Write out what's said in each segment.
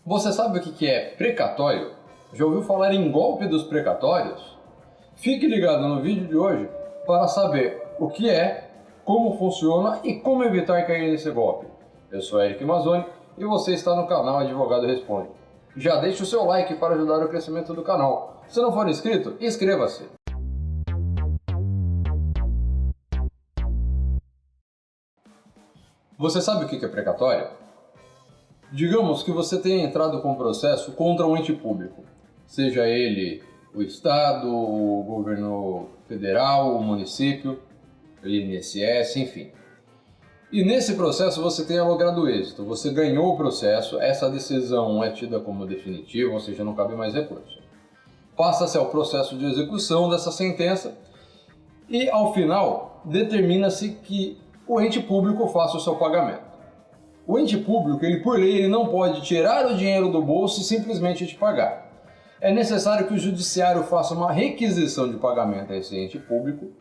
Você sabe o que é precatório? Já ouviu falar em golpe dos precatórios? Fique ligado no vídeo de hoje para saber o que é, como funciona e como evitar cair nesse golpe. Eu sou Eric Mazzoni e você está no canal Advogado Responde. Já deixe o seu like para ajudar o crescimento do canal. Se não for inscrito, inscreva-se. Você sabe o que é precatório? Digamos que você tenha entrado com um processo contra um ente público, seja ele o Estado, o governo federal, o município, o INSS, enfim. E nesse processo você tenha logrado êxito, você ganhou o processo, essa decisão é tida como definitiva, ou seja, não cabe mais recurso. Passa-se ao processo de execução dessa sentença e, ao final, determina-se que o ente público faça o seu pagamento. O ente público, por lei, ele não pode tirar o dinheiro do bolso e simplesmente te pagar. É necessário que o judiciário faça uma requisição de pagamento a esse ente público.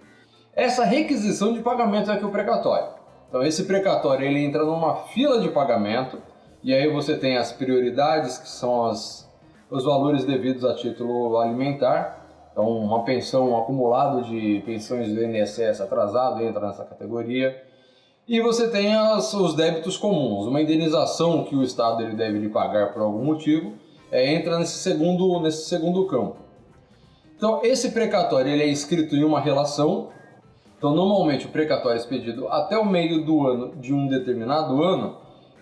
Essa requisição de pagamento é que é o precatório. Então esse precatório ele entra numa fila de pagamento e aí você tem as prioridades, que são os valores devidos a título alimentar. Então uma pensão, um acumulado de pensões do INSS atrasado entra nessa categoria. E você tem os débitos comuns, uma indenização que o Estado ele deve lhe pagar por algum motivo, entra nesse segundo campo. Então esse precatório ele é inscrito em uma relação, então normalmente o precatório expedido até o meio do ano de um determinado ano,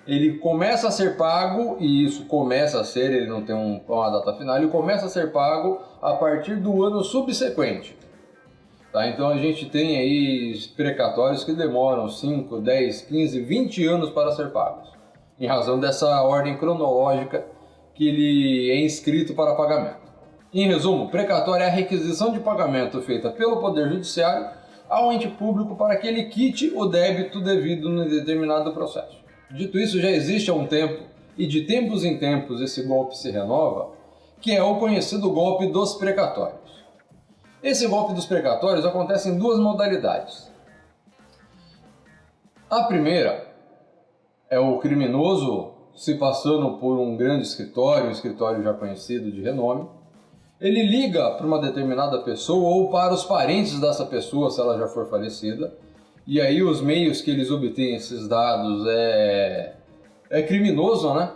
ele começa a ser pago, e isso começa a ser, ele não tem uma data final, ele começa a ser pago a partir do ano subsequente. Tá, então a gente tem aí precatórios que demoram 5, 10, 15, 20 anos para ser pagos, em razão dessa ordem cronológica que ele é inscrito para pagamento. Em resumo, precatório é a requisição de pagamento feita pelo Poder Judiciário ao ente público para que ele quite o débito devido em determinado processo. Dito isso, já existe há um tempo, e de tempos em tempos esse golpe se renova, que é o conhecido golpe dos precatórios. Esse golpe dos precatórios acontece em duas modalidades. A primeira é o criminoso se passando por um grande escritório, um escritório já conhecido de renome. Ele liga para uma determinada pessoa ou para os parentes dessa pessoa, se ela já for falecida. E aí os meios que eles obtêm esses dados é criminoso, né?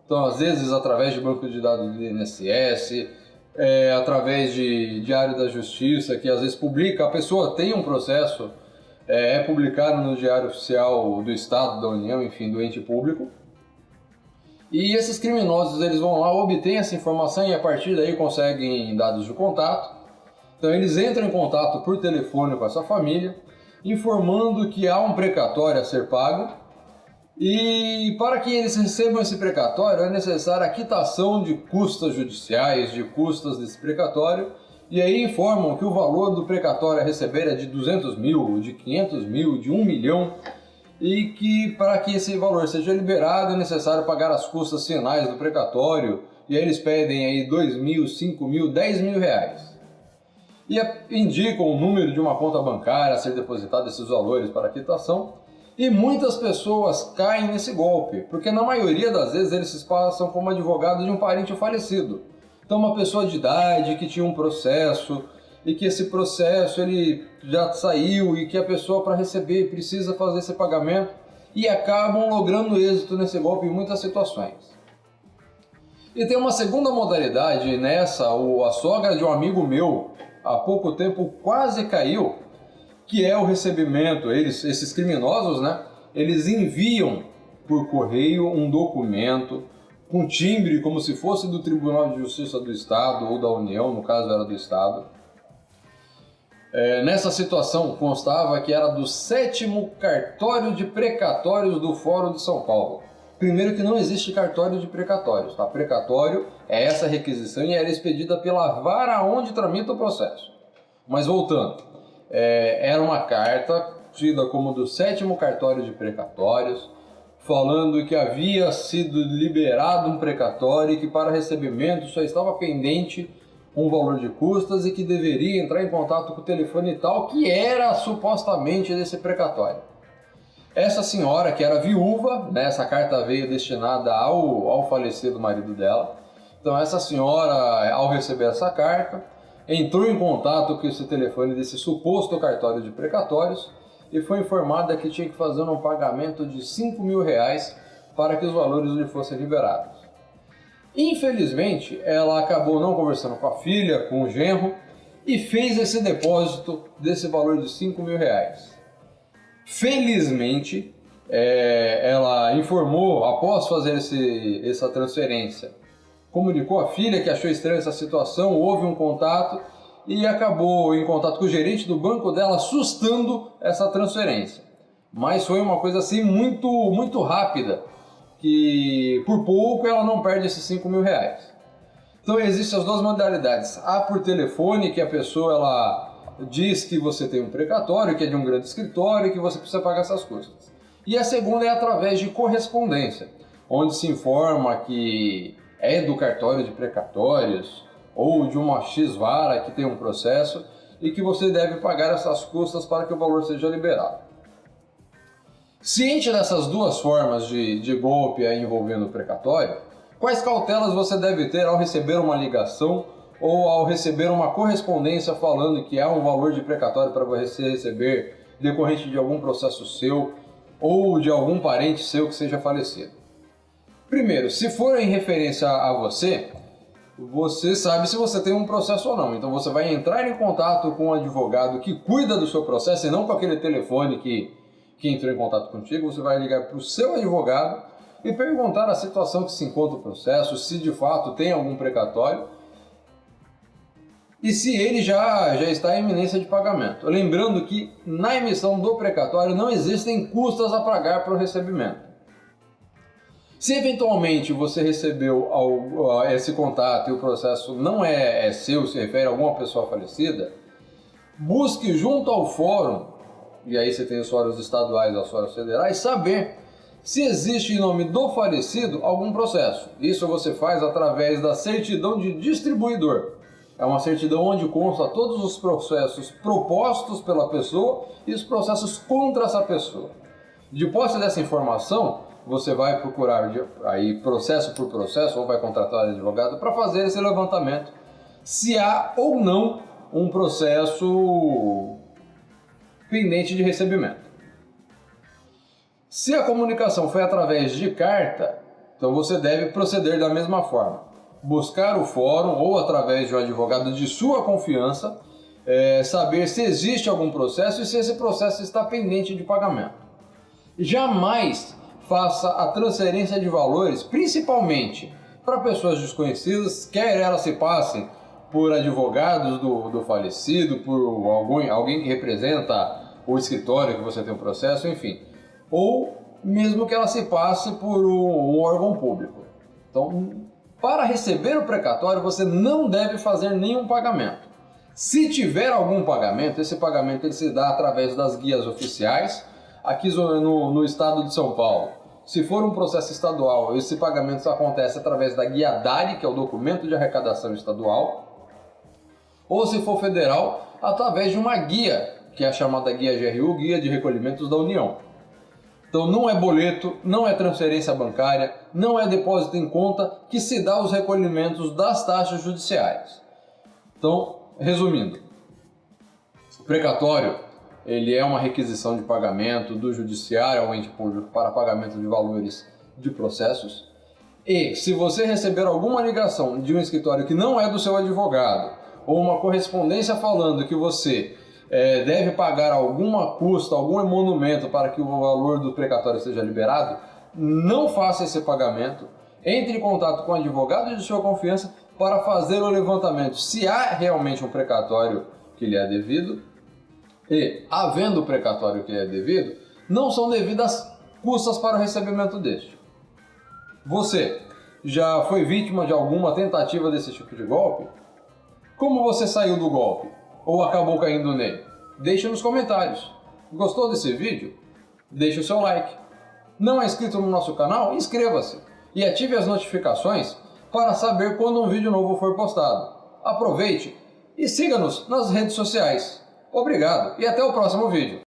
Então, às vezes, através de banco de dados do INSS, através de Diário da Justiça, que às vezes publica, a pessoa tem um processo, é publicado no Diário Oficial do Estado, da União, enfim, do ente público. E esses criminosos, eles vão lá, obtêm essa informação e a partir daí conseguem dados de contato. Então eles entram em contato por telefone com essa família, informando que há um precatório a ser pago. E para que eles recebam esse precatório é necessária a quitação de custas judiciais, de custas desse precatório, e aí informam que o valor do precatório a receber é de 200 mil, de 500 mil, de 1 milhão, e que para que esse valor seja liberado é necessário pagar as custas finais do precatório, e aí eles pedem aí 2 mil, 5 mil, 10 mil reais. E indicam o número de uma conta bancária a ser depositada esses valores para a quitação. E muitas pessoas caem nesse golpe, porque na maioria das vezes eles se passam como advogado de um parente falecido. Então uma pessoa de idade que tinha um processo e que esse processo ele já saiu e que a pessoa para receber precisa fazer esse pagamento e acabam logrando êxito nesse golpe em muitas situações. E tem uma segunda modalidade nessa, a sogra de um amigo meu há pouco tempo quase caiu, que é o recebimento, esses criminosos, né? Eles enviam por correio um documento com timbre como se fosse do Tribunal de Justiça do Estado ou da União, no caso era do Estado. Nessa situação constava que era do 7º cartório de precatórios do Fórum de São Paulo. Primeiro que não existe cartório de precatórios, tá? Precatório é essa requisição e ela é expedida pela vara onde tramita o processo. Mas voltando. Era uma carta tida como do 7º cartório de precatórios, falando que havia sido liberado um precatório e que para recebimento só estava pendente um valor de custas e que deveria entrar em contato com o telefone tal que era supostamente desse precatório. Essa senhora, que era viúva, né, essa carta veio destinada ao falecido marido dela. Então essa senhora, ao receber essa carta, entrou em contato com esse telefone desse suposto cartório de precatórios e foi informada que tinha que fazer um pagamento de R$5.000 para que os valores lhe fossem liberados. Infelizmente, ela acabou não conversando com a filha, com o genro, e fez esse depósito desse valor de R$5.000. Felizmente, ela informou, após fazer essa transferência, comunicou à filha que achou estranha essa situação, houve um contato e acabou em contato com o gerente do banco dela, assustando essa transferência. Mas foi uma coisa assim muito, muito rápida, que por pouco ela não perde esses R$5.000. Então existem as duas modalidades. A por telefone, que a pessoa ela diz que você tem um precatório, que é de um grande escritório e que você precisa pagar essas custas. E a segunda é através de correspondência, onde se informa que é do cartório de precatórios ou de uma X-vara que tem um processo e que você deve pagar essas custas para que o valor seja liberado. Ciente dessas duas formas de golpe envolvendo o precatório, quais cautelas você deve ter ao receber uma ligação ou ao receber uma correspondência falando que há um valor de precatório para você receber decorrente de algum processo seu ou de algum parente seu que seja falecido? Primeiro, se for em referência a você, você sabe se você tem um processo ou não. Então você vai entrar em contato com um advogado que cuida do seu processo e não com aquele telefone que entrou em contato contigo. Você vai ligar para o seu advogado e perguntar a situação que se encontra o processo, se de fato tem algum precatório e se ele já está em iminência de pagamento. Lembrando que na emissão do precatório não existem custas a pagar para o recebimento. Se eventualmente você recebeu esse contato e o processo não é seu, se refere a alguma pessoa falecida, busque junto ao fórum, e aí você tem os fóruns estaduais e os fóruns federais, saber se existe em nome do falecido algum processo. Isso você faz através da certidão de distribuidor. É uma certidão onde consta todos os processos propostos pela pessoa e os processos contra essa pessoa. De posse dessa informação, você vai procurar aí processo por processo ou vai contratar um advogado para fazer esse levantamento se há ou não um processo pendente de recebimento. Se a comunicação foi através de carta, então você deve proceder da mesma forma. Buscar o fórum ou através de um advogado de sua confiança, saber se existe algum processo e se esse processo está pendente de pagamento. Jamais faça a transferência de valores, principalmente para pessoas desconhecidas, quer elas se passem por advogados do falecido, por alguém que representa o escritório que você tem um processo, enfim, ou mesmo que ela se passe por um órgão público. Então, para receber o precatório, você não deve fazer nenhum pagamento. Se tiver algum pagamento, esse pagamento ele se dá através das guias oficiais, aqui no estado de São Paulo. Se for um processo estadual, esse pagamento acontece através da guia DARI, que é o documento de arrecadação estadual, ou se for federal, através de uma guia, que é a chamada guia GRU, Guia de Recolhimentos da União. Então não é boleto, não é transferência bancária, não é depósito em conta que se dá os recolhimentos das taxas judiciárias. Então, resumindo, o precatório ele é uma requisição de pagamento do judiciário ao ente público para pagamento de valores de processos. E se você receber alguma ligação de um escritório que não é do seu advogado ou uma correspondência falando que você deve pagar alguma custa, algum emolumento para que o valor do precatório seja liberado, não faça esse pagamento. Entre em contato com o advogado de sua confiança para fazer o levantamento se há realmente um precatório que lhe é devido e, havendo o precatório que lhe é devido, não são devidas custas para o recebimento deste. Você já foi vítima de alguma tentativa desse tipo de golpe? Como você saiu do golpe? Ou acabou caindo nele? Deixe nos comentários. Gostou desse vídeo? Deixe o seu like. Não é inscrito no nosso canal? Inscreva-se e ative as notificações para saber quando um vídeo novo for postado. Aproveite e siga-nos nas redes sociais. Obrigado e até o próximo vídeo.